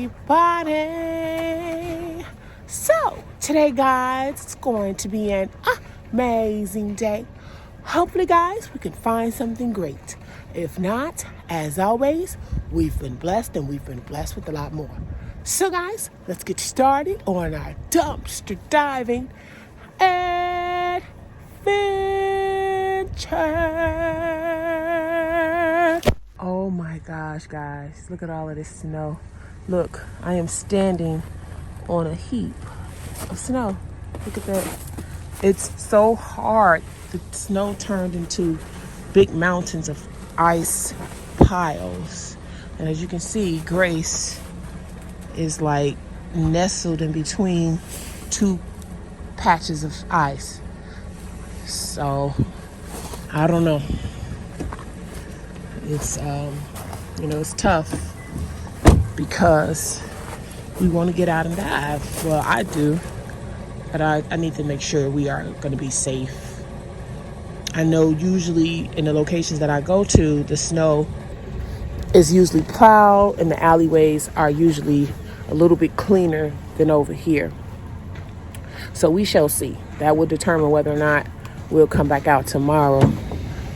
everybody. So today, guys, it's going to be an amazing day. Hopefully, guys, we can find something great. If not, as always, we've been blessed, and we've been blessed with a lot more. So, guys, let's get started on our dumpster diving adventure. Oh my gosh, guys, look at all of this snow. Look, I am standing on a heap of snow. Look at that. It's so hard. The snow turned into big mountains of ice piles. And as you can see, Grace is like nestled in between two patches of ice. So, I don't know. It's, it's tough because we want to get out and dive. Well, I do, but I need to make sure we are going to be safe. I know usually in the locations that I go to, the snow is usually plowed and the alleyways are usually a little bit cleaner than over here. So we shall see. That will determine whether or not we'll come back out tomorrow,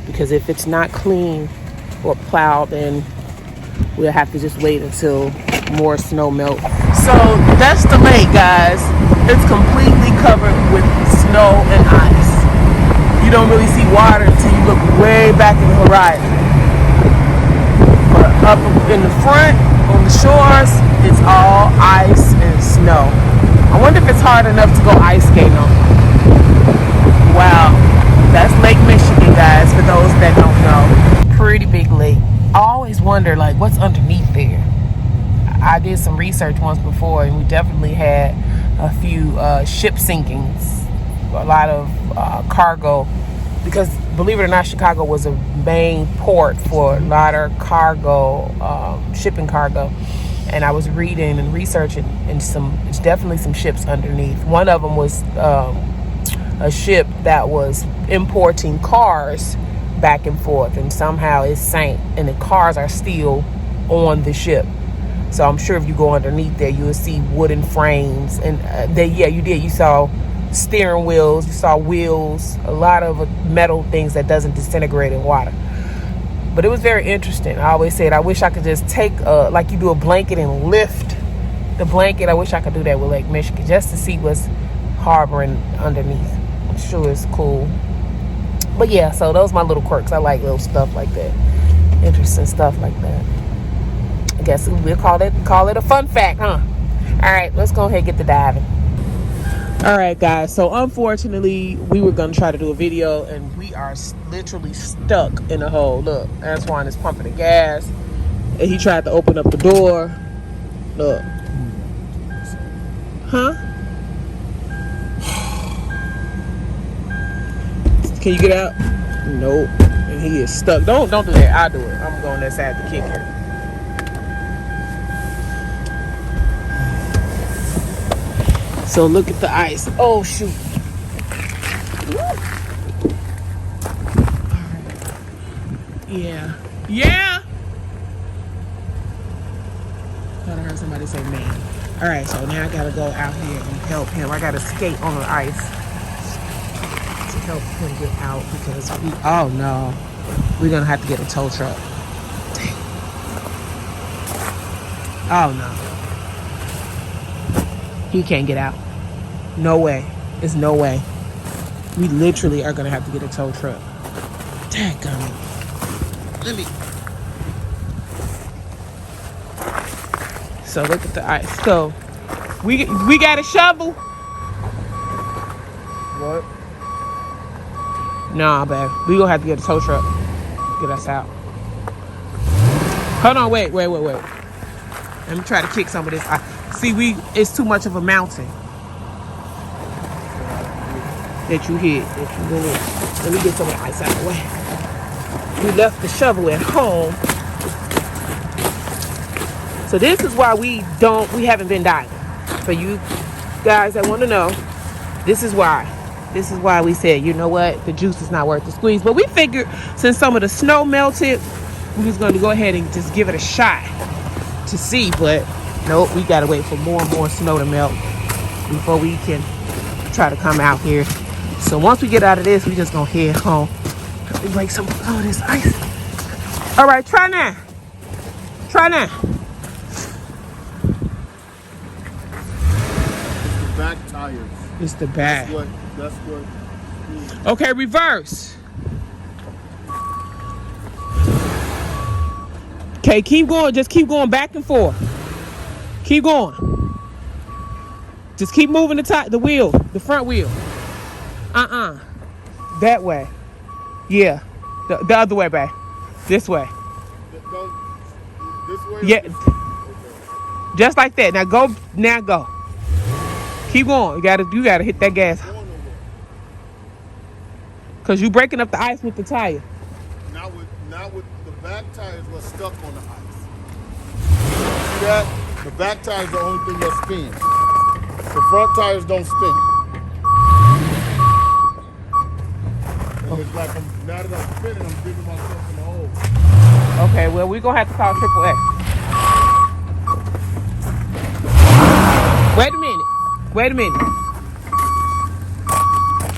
because if it's not clean or plowed, then we'll have to just wait until more snow melts. So that's the lake, guys. It's completely covered with snow and ice. You don't really see water until you look way back in the horizon. But up in the front, on the shores, it's all ice and snow. I wonder if it's hard enough to go ice skating on. Wow, that's Lake Michigan, guys, for those that don't know. Pretty big lake. I always wonder, like, what's underneath there. I did some research once before, and we definitely had a few ship sinkings, a lot of cargo, because believe it or not, Chicago was a main port for a lot of cargo, shipping cargo. And I was reading and researching, and it's definitely some ships underneath. One of them was a ship that was importing cars back and forth, and somehow it sank, and the cars are still on the ship. So I'm sure if you go underneath there, you will see wooden frames, and you did. You saw steering wheels, you saw wheels, a lot of metal things that doesn't disintegrate in water. But it was very interesting. I always said, I wish I could just take, like you do a blanket and lift the blanket. I wish I could do that with Lake Michigan, just to see what's harboring underneath. I'm sure it's cool. But yeah, so those are my little quirks. I like little stuff like that. Interesting stuff like that. I guess we'll call it a fun fact, huh? All right, let's go ahead and get to diving. All right, guys. So unfortunately, we were going to try to do a video, and we are literally stuck in a hole. Look, Antoine is pumping the gas, and he tried to open up the door. Look. Huh? Can you get out? Nope. And he is stuck. Don't do that. I'll do it. I'm going that side to kick it. So look at the ice. Oh shoot. Yeah. Yeah. Thought I heard somebody say man. All right, so now I gotta go out here and help him. I gotta skate on the ice to help him get out, because oh no, we're gonna have to get a tow truck. Dang. Oh no. He can't get out. No way. There's no way. We literally are gonna have to get a tow truck. Dadgummit. Let me. So look at the ice. So we got a shovel. What? Nah, babe. We gonna have to get a tow truck. Get us out. Hold on. Wait. Let me try to kick some of this ice. See, it's too much of a mountain that you hit. Let me get some of the ice out of the way. We left the shovel at home. So this is why we haven't been diving. For you guys that want to know, this is why. This is why we said, you know what, the juice is not worth the squeeze. But we figured since some of the snow melted, we was going to go ahead and just give it a shot to see. But Nope, we gotta wait for more and more snow to melt before we can try to come out here. So once we get out of this, we just gonna head home. Let me break some of this ice. All right, try now. Try now. It's the back tires. It's the back. That's what. Okay, reverse. Okay, keep going. Just keep going back and forth. Keep going. Just keep moving the wheel, the front wheel. That way. Yeah. The other way, babe. This way. This way? Yeah. Okay. Just like that. Now go. Now go. Keep going. You gotta hit that gas. Cause you breaking up the ice with the tire. Not with the back tires were stuck on the ice. See that? The back tire is the only thing that spins. The front tires don't spin. And it's like now that I'm spinning, I'm digging myself in the hole. Okay, well we're gonna have to call AAA. Wait a minute.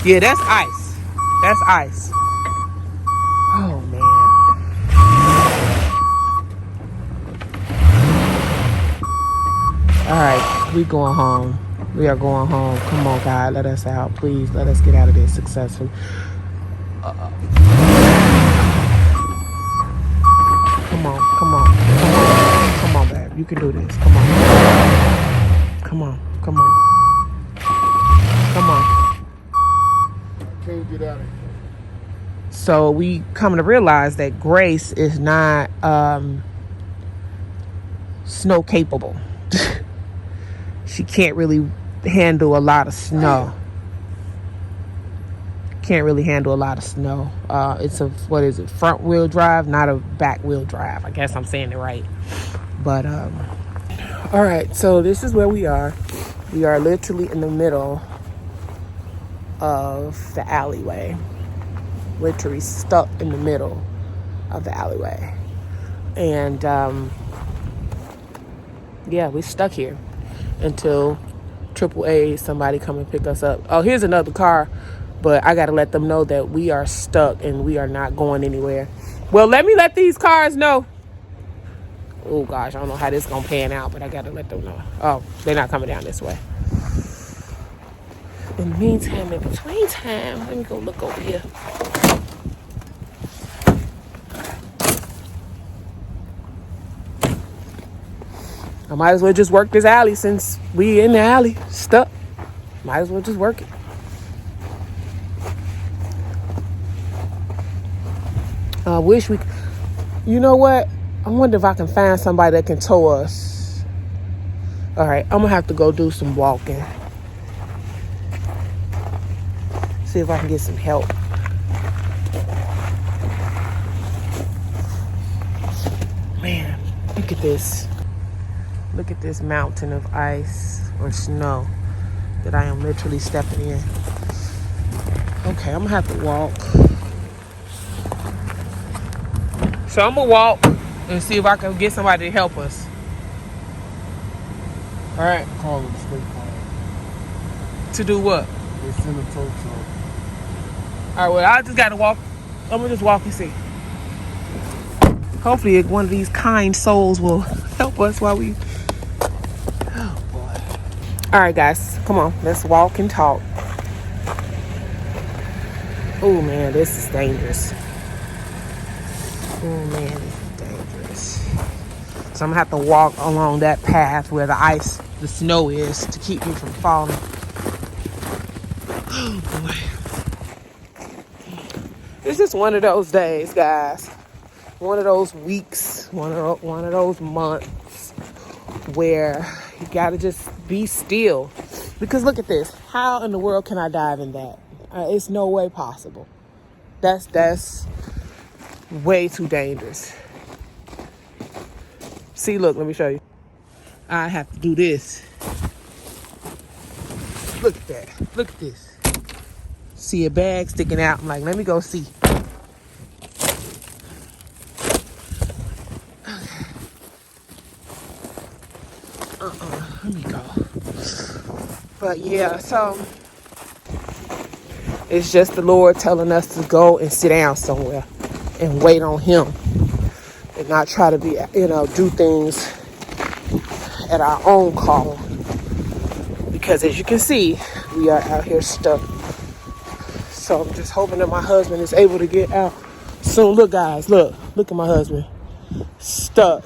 Yeah, that's ice. That's ice. Oh man. All right, we going home. We are going home. Come on, God, let us out, please. Let us get out of this successfully. Come on, babe. You can do this. Come on. Can't get out of here. So we come to realize that Grace is not snow capable. She can't really handle a lot of snow. It's a, front wheel drive, not a back wheel drive. I guess I'm saying it right. But all right, so this is where we are. We are literally in the middle of the alleyway. Literally stuck in the middle of the alleyway. And yeah, we're stuck here until AAA, somebody come and pick us up. Oh, here's another car, but I gotta let them know that we are stuck and we are not going anywhere. Well, let me let these cars know. Oh gosh, I don't know how this is gonna pan out, but I gotta let them know. Oh, they're not coming down this way. In the meantime, in between time, let me go look over here. I might as well just work this alley since we in the alley, stuck. Might as well just work it. I wish we, you know what? I wonder if I can find somebody that can tow us. All right, I'm gonna have to go do some walking. See if I can get some help. Man, look at this. Look at this mountain of ice or snow that I am literally stepping in. Okay, I'm gonna have to walk. So I'm gonna walk and see if I can get somebody to help us. All right. Call them straight car. To do what? They send a tow truck. All right, well, I just gotta walk. I'm gonna just walk and see. Hopefully one of these kind souls will help us while we... Oh, boy. All right, guys, come on. Let's walk and talk. Oh, man, this is dangerous. Oh, man, this is dangerous. So I'm gonna have to walk along that path where the snow is to keep me from falling. Oh, boy. It's just one of those days, guys. One of those weeks, one of those months where you gotta just be still. Because look at this. How in the world can I dive in that? It's no way possible. That's way too dangerous. See, look, let me show you. I have to do this. Look at that. Look at this. See a bag sticking out. I'm like, let me go see. Let me go. But yeah, so it's just the Lord telling us to go and sit down somewhere and wait on him and not try to be, do things at our own call. Because as you can see, we are out here stuck. So I'm just hoping that my husband is able to get out soon. Look, guys, look at my husband. Stuck.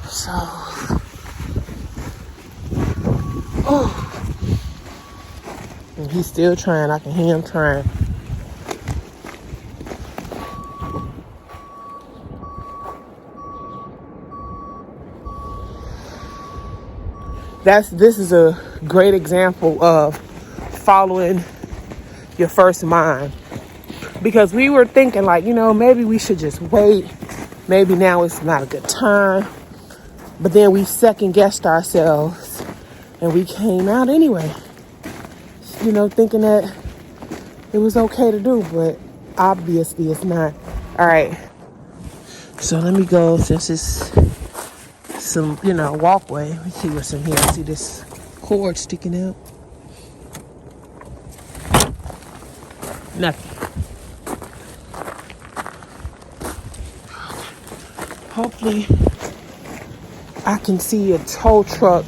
So, and he's still trying. I can hear him trying. This is a great example of following your first mind. Because we were thinking like, maybe we should just wait. Maybe now it's not a good time. But then we second guessed ourselves and we came out anyway. Thinking that it was okay to do, but obviously it's not. All right. So let me go, since it's some, walkway. Let me see what's in here. See this cord sticking out? Nothing. Hopefully I can see a tow truck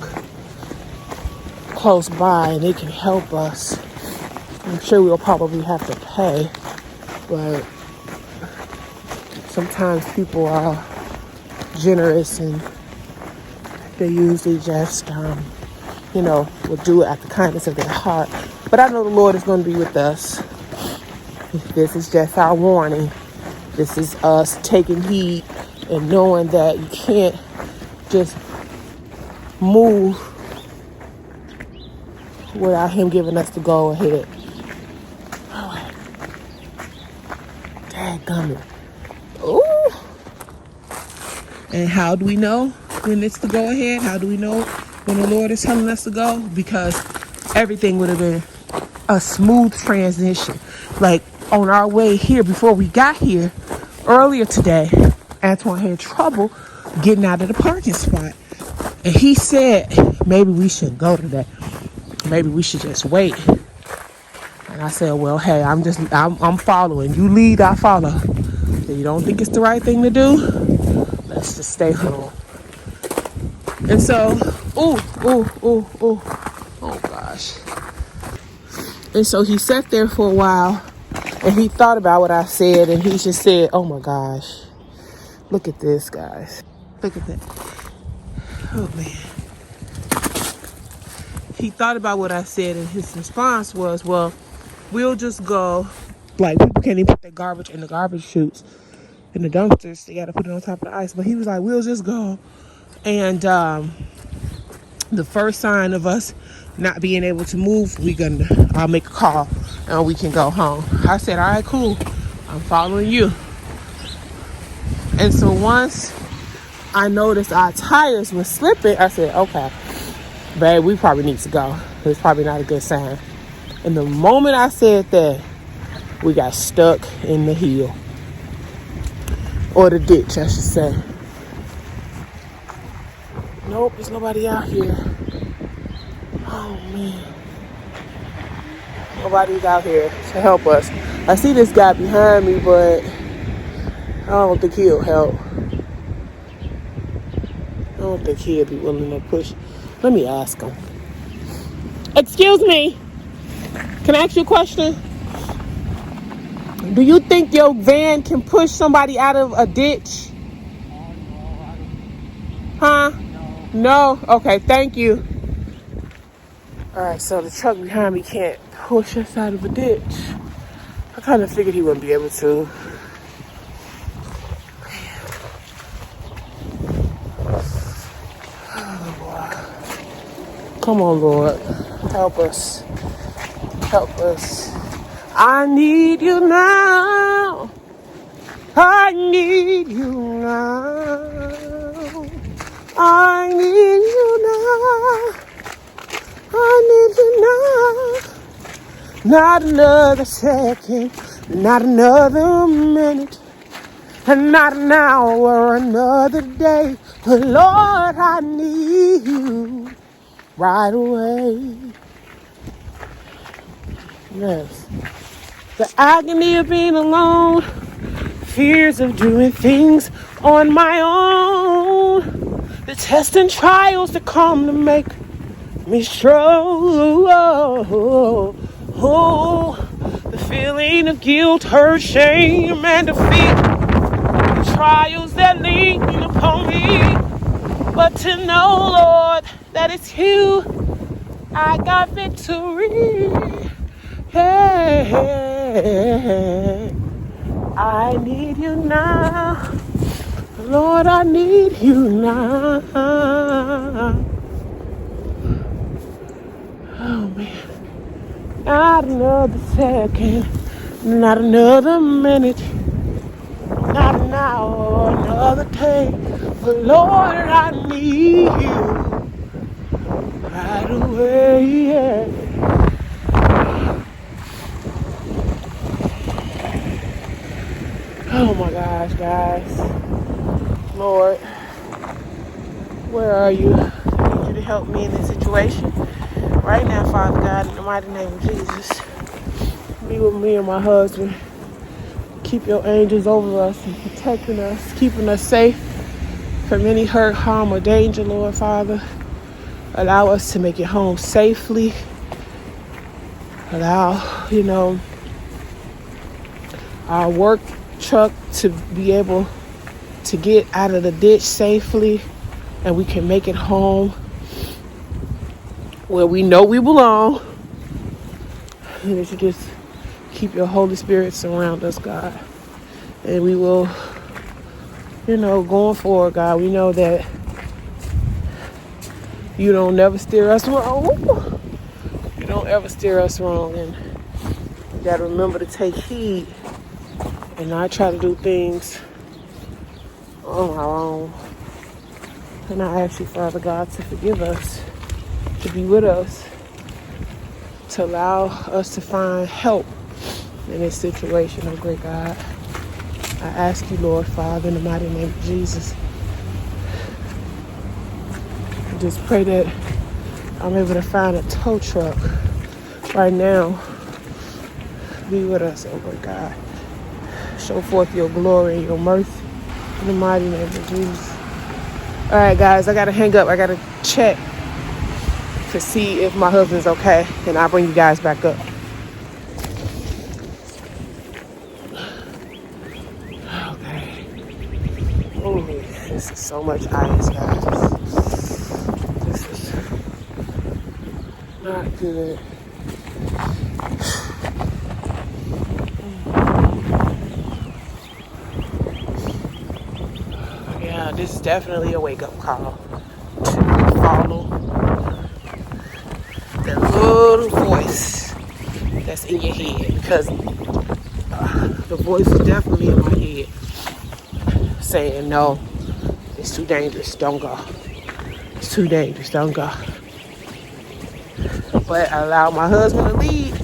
close by and it can help us. I'm sure we'll probably have to pay, but sometimes people are generous and they usually just, will do it at the kindness of their heart. But I know the Lord is going to be with us. This is just our warning. This is us taking heed and knowing that you can't just move without him giving us the go ahead. All right. Dadgummit. Ooh. And how do we know when it's the go ahead? How do we know when the Lord is telling us to go? Because everything would have been a smooth transition. Like on our way here, before we got here earlier today, Antoine had trouble getting out of the parking spot. And he said, maybe we shouldn't go today. Maybe we should just wait. And I said, well, hey, I'm following. You lead, I follow. If you don't think it's the right thing to do, let's just stay home. And so, oh gosh. And so he sat there for a while and he thought about what I said and he just said, oh my gosh, look at this, guys. Look at that. Oh man. He thought about what I said and his response was, well, we'll just go. Like, people can't even put their garbage in the garbage chutes in the dumpsters. They got to put it on top of the ice. But he was like, we'll just go. And the first sign of us not being able to move, I'll make a call and we can go home. I said, all right, cool. I'm following you. And so once I noticed our tires were slipping, I said, okay, babe, we probably need to go. It's probably not a good sign. And the moment I said that, we got stuck in the hill. Or the ditch, I should say. Nope, there's nobody out here. Oh, man. Nobody's out here to help us. I see this guy behind me, but I don't think he'll help. I don't think he'll be willing to push. Let me ask him. Excuse me. Can I ask you a question? Do you think your van can push somebody out of a ditch? Huh? No? Okay, thank you. Alright, so the truck behind me can't push us out of a ditch. I kind of figured he wouldn't be able to. Come on, Lord. Help us. Help us. I need you now. I need you now. I need you now. I need you now. Not another second. Not another minute. And not an hour, another day. But Lord, I need you right away. Yes. The agony of being alone, fears of doing things on my own, the tests and trials that come to make me strong. The feeling of guilt, hurt, shame, and defeat, the trials that lean upon me. But to know, Lord, that it's you, I got victory. Hey, I need you now. Lord, I need you now. Oh, man. Not another second, not another minute, not an hour, another day. But Lord, I need you right away. Yeah. Oh my gosh, guys. Lord, where are you? I need you to help me in this situation. Right now, Father God, in the mighty name of Jesus, be with me and my husband. Keep your angels over us and protecting us, keeping us safe from any hurt, harm, or danger, Lord Father. Allow us to make it home safely. Allow, our work truck to be able to get out of the ditch safely, and we can make it home where we know we belong. And that you just keep your Holy Spirit surround us, God. And we will, going forward, God, we know that you don't never steer us wrong. You don't ever steer us wrong. And we got to remember to take heed and not try to do things on our own. And I ask you, Father God, to forgive us, to be with us, to allow us to find help in this situation, oh great God. I ask you, Lord Father, in the mighty name of Jesus, I just pray that I'm able to find a tow truck right now. Be with us, oh great God. Show forth your glory and your mercy in the mighty name of Jesus. All right, guys, I got to hang up. I got to check to see if my husband's okay, and I'll bring you guys back up. Okay. Oh, this is so much ice, guys. This is not good. Yeah, this is definitely a wake-up call to follow the little voice that's in your head, because the voice is definitely in my head saying, no, it's too dangerous, don't go. It's too dangerous, don't go. But I allowed my husband to lead.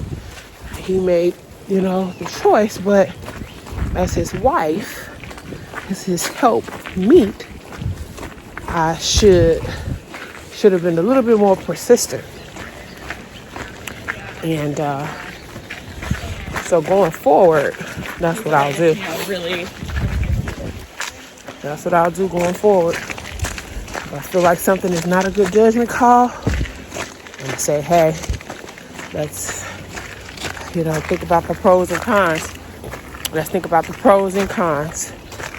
He made, the choice, but as his wife, as his help meet, I should have been a little bit more persistent. And so going forward, that's what I'll do. That's what I'll do going forward. If I feel like something is not a good judgment call, and say, hey, let's, think about the pros and cons. Let's think about the pros and cons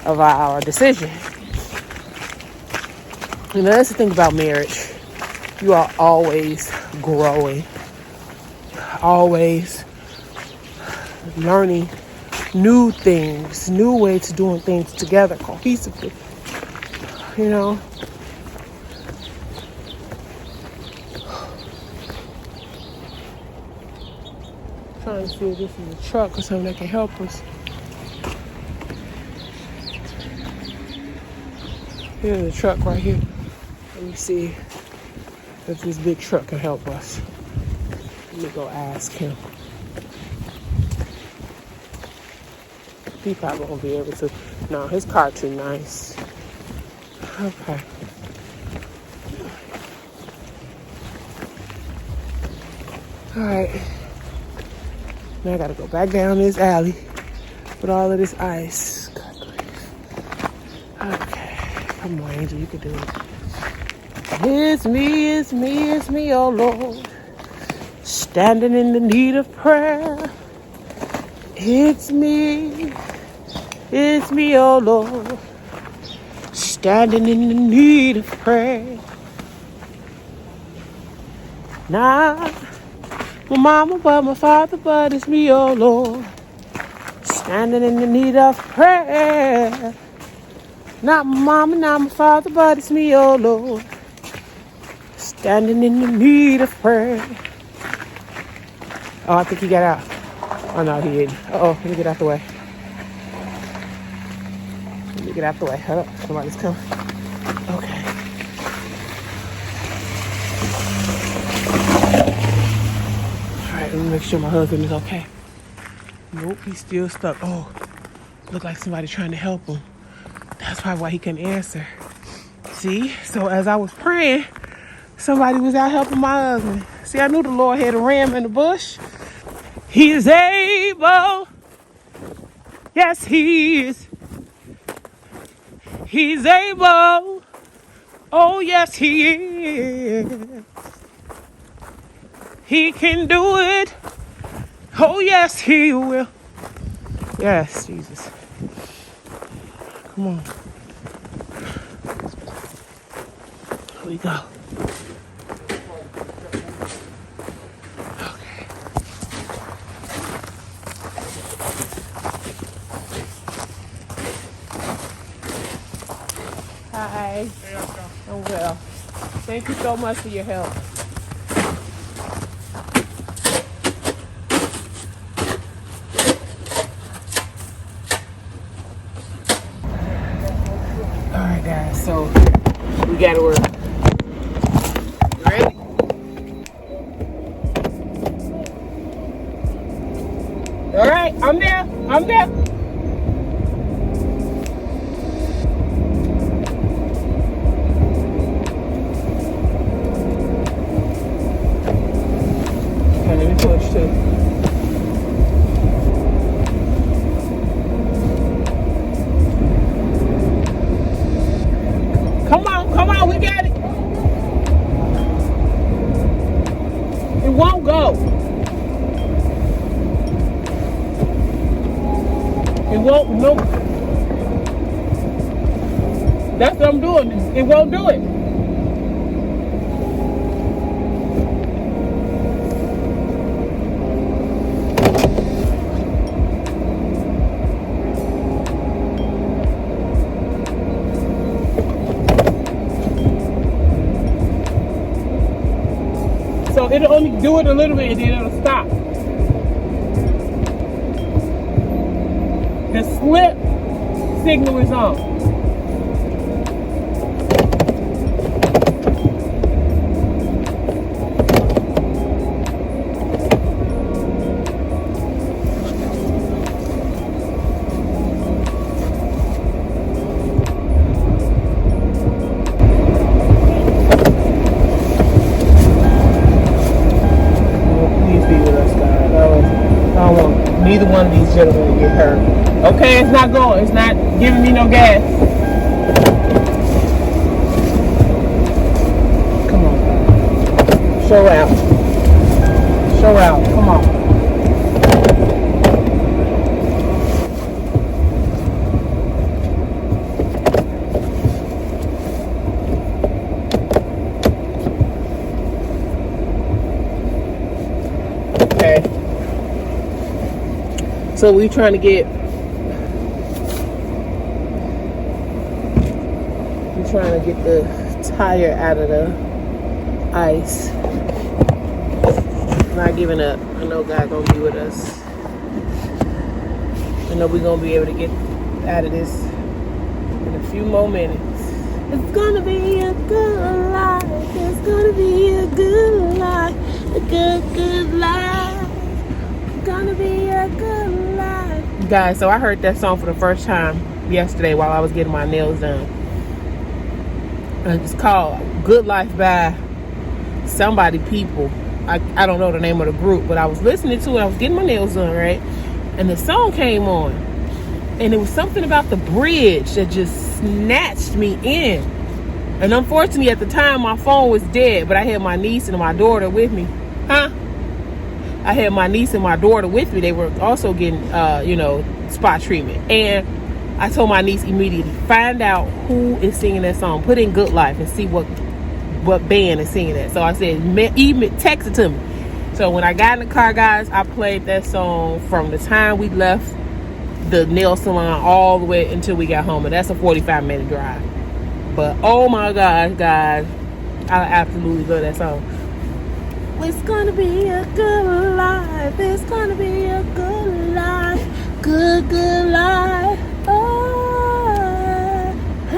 of our decision. That's the thing about marriage. You are always growing, always learning new things, new ways of doing things together, cohesively. Trying to see if this is a truck or something that can help us. Here's a truck right here. Let me see if this big truck can help us. Let me go ask him. He probably won't be able to. No, his car too nice. Okay. All right. Now I gotta go back down this alley with all of this ice. God grief. Okay. Come on, Angel. You can do it. It's me, oh Lord. Standing in the need of prayer. It's me, oh Lord. Standing in the need of prayer. Nah, my mama, but my father, but it's me, oh Lord. Standing in the need of prayer. Not my mama, not my father, but it's me, oh Lord. Standing in the need of prayer. Oh, I think he got out. Oh no, he didn't. Uh-oh, let me get out the way. Let me get out the way. Hold up, somebody's coming. Okay. Alright, let me make sure my husband is okay. Nope, he's still stuck. Oh, look like somebody trying to help him. That's probably why he couldn't answer. See? So as I was praying, somebody was out helping my husband. See, I knew the Lord had a ram in the bush. He is able. Yes, he is. He's able. Oh, yes, he is. He can do it. Oh, yes, he will. Yes, Jesus. Come on. Here we go. Okay. Hi. Oh, well. Thank you so much for your help. All right, guys. So we got to work. You ready? All right, I'm there. I'm there. Okay, let me push too. Come on, we got it. It won't go. It won't, no. That's what I'm doing. It won't do it. So it'll only do it a little bit and then it'll stop. The slip signal is on. Neither one of these gentlemen get hurt. Okay, it's not going. It's not giving me no gas. Come on. Show out. Show out. Come on. Okay. So we're trying to get the tire out of the ice. Not giving up. I know God gonna be with us. I know we're gonna be able to get out of this in a few more minutes. It's gonna be a good life. It's gonna be a good life. A good life. It's gonna be a good life. Guys, so I heard that song for the first time yesterday while I was getting my nails done. It's called Good Life by Somebody People. I don't know the name of the group, but I was listening to it. I was getting my nails done, right? And the song came on. And it was something about the bridge that just snatched me in. And unfortunately, at the time, my phone was dead, but I had my niece and my daughter with me. I had my niece and my daughter with me. They were also getting, spot treatment. And I told my niece immediately, find out who is singing that song. Put in Good Life and see what band is singing that. So I said, text it to me. So when I got in the car, guys, I played that song from the time we left the nail salon all the way until we got home. And that's a 45-minute drive. But oh my gosh, guys, I absolutely love that song. It's gonna be a good life. It's gonna be a good life. Good life. Oh, hey,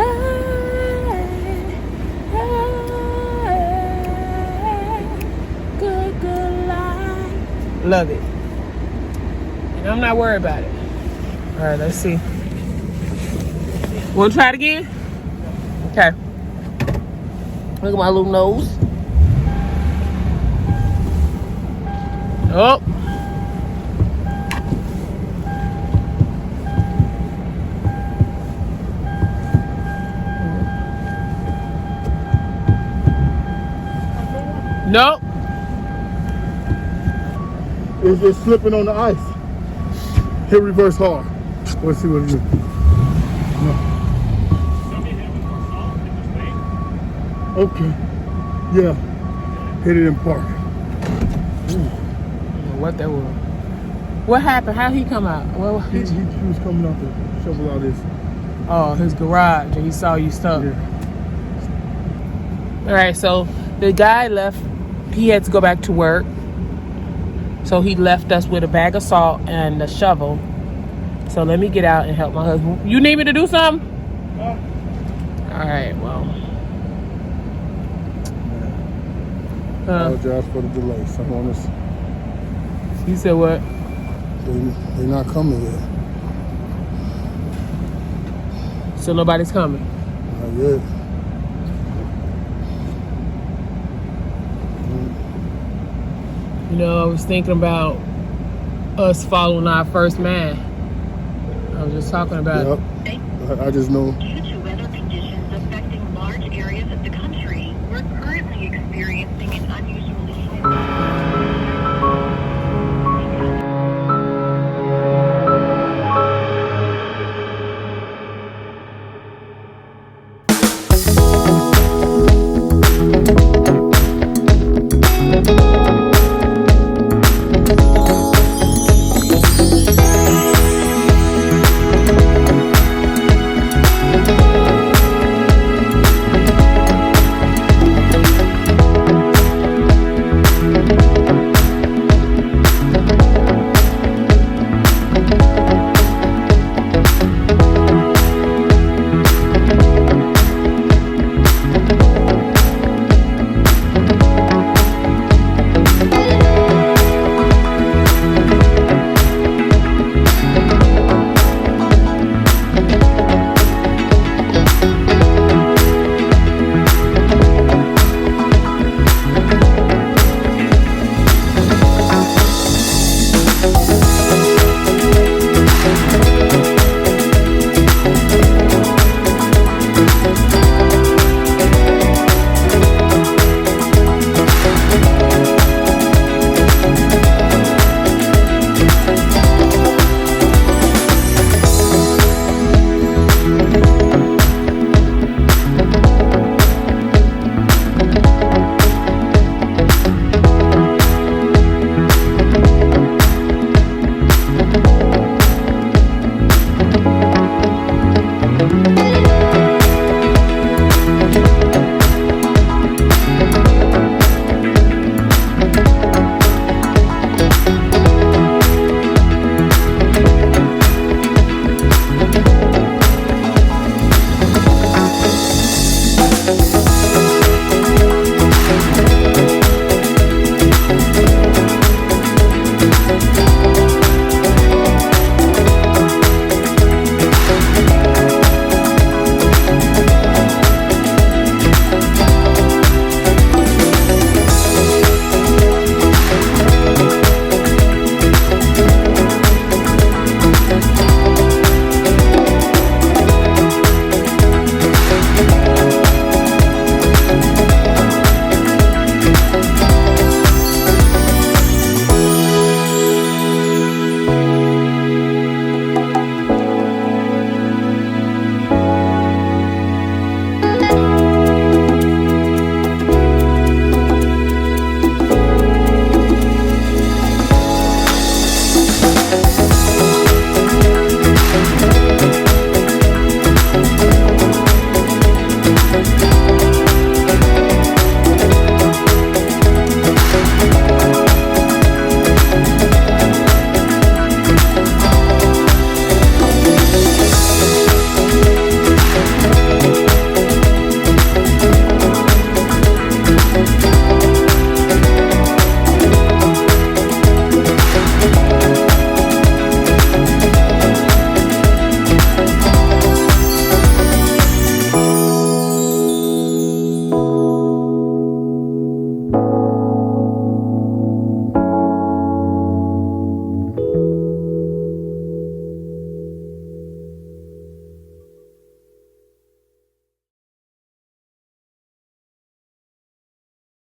hey, good life. Love it. And I'm not worried about it. All right, let's see. Wanna try it again? Okay. Look at my little nose. Oh. Nope. It's just slipping on the ice. Hit reverse hard. Let's see what it is. No. Okay. Yeah. Hit it in park. I don't know what that was. What happened? How'd he come out? Well, he was coming out to shovel out his garage, and he saw you stuck. Yeah. All right, so the guy left. He had to go back to work. So he left us with a bag of salt and a shovel. So let me get out and help my husband. You need me to do something? Yeah. All right, well. I apologize for the delay. Someone is. You said what? They're not coming yet. So nobody's coming? Not yet. You know, I was thinking about us following our first man. I was just talking about it. I just know. Due to weather conditions affecting large areas of the country, we're currently experiencing an unusually